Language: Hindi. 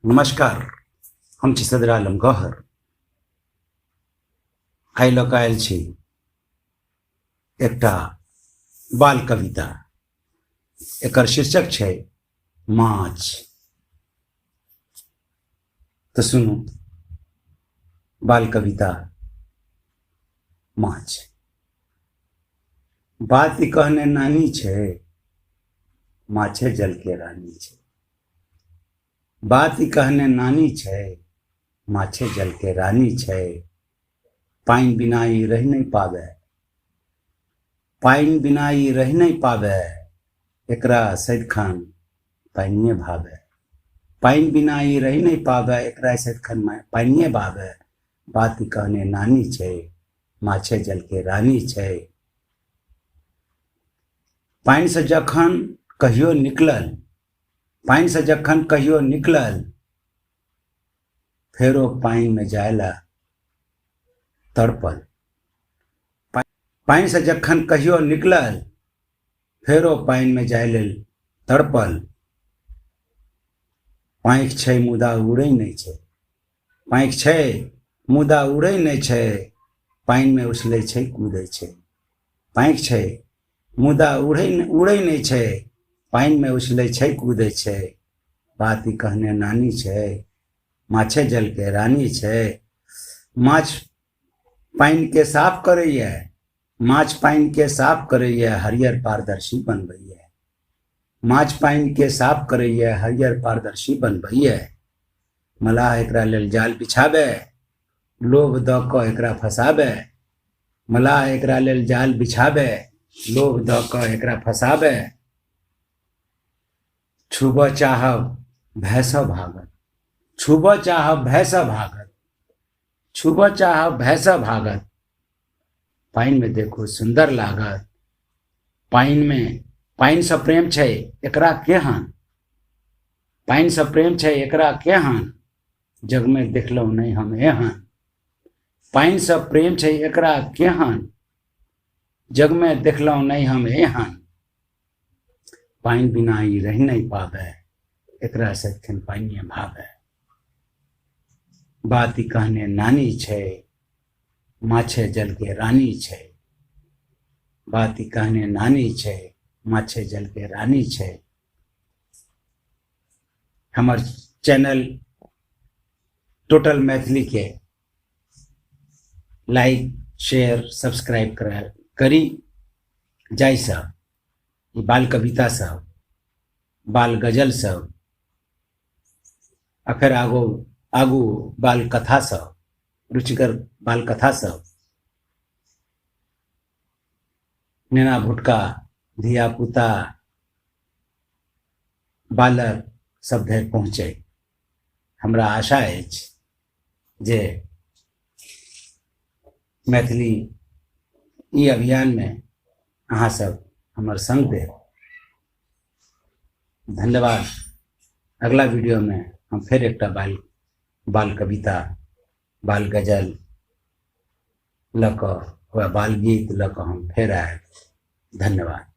नमस्कार। हम छी सदर आलम गौहर। आइ लऽ कऽ आयल छी एकटा बाल कविता। एकर शीर्षक छै माछ। तऽ सुनू बाल कविता माछ। बात ई कहने नानी छै, माछे जल के रानी छै। बात ई कहने नानी छै, माछे जल के रानी छै। पानि बिना ई रहि नहीं पावे, पानि बिना ई रहि नहीं पावे। एकरा सदिखन पानिये भावे। पानि बिना ई रहि नहीं पावे, एकरा सदिखन पानिये भावे। बात ई कहने नानी छै, माछे जल के रानी छै। पानि से जखन कहियो निकलल, पानि से जखन कहियो निकलल, फेरो पानि में जायला तड़पल। पानि से जखन कहियो निकलल, फेरो पानि में जाय लेल तड़पल। पाँखि छै मुदा उड़ै नहि छै, पाँखि छै मुदा उड़ै नहि छै। पानि में उछलै छै कूदै छै। पाँखि छै मुदा उड़ै नहीं छै, पानि में उछलै छै कूदै छै। बात ई कहने नानी छै, माछे जल के रानी छै। माछ पानि के साफ करैए, माछ पानि के साफ करैए, हरियर पारदर्शी बनबैए। माछ पानि के साफ करैए, हरियर पारदर्शी बनबैए। मलाह एकरा लेल जाल बिछाबे, लोभ दऽ कऽ एकरा फंसाबे। मलाह एकरा लेल जाल बिछाबे, लोभ दऽ कऽ एकरा फंसाबे। छूबऽ चाहब भयसँ भागत, छूबऽ चाहब भयसँ भागत, छूबऽ चाहब भयसँ भागत। पानि में देखो सुंदर लागत, पानि से प्रेम छै एकरा केहन, पानि से प्रेम छै एकरा केहन, जग में देखलहुँ नहीं हम एहन। पानि से प्रेम छै एकरा केहन, जग में देखलहुँ नहीं हम एहन। पानि बिना ई रहि नहीं पावे, एकरा सदिखन पानिये भावे। बात ई कहने नानी छै, माछे जल के रानी छै। बात ई कहने नानी छै, माछे जल के रानी छै। हमर चैनल टोटल मैथिली के लाइक शेयर सब्सक्राइब करी, जाहिसँ ई बाल कविता सब, बाल गजल सब, आ फेर आगू बाल कथा सब, रुचिकर बाल कथा सब, नेना भुटका धिया पुता बालक सब धरि पहुँचे। हमरा आशा अछि जे मैथिली ई अभियान में अहाँ सब हमर संग देब। धन्यवाद। अगला वीडियो में हम फिर एकटा बाल कविता, बाल गजल लऽ कऽ, बाल गीत लऽ कऽ हम फिर आयब। धन्यवाद।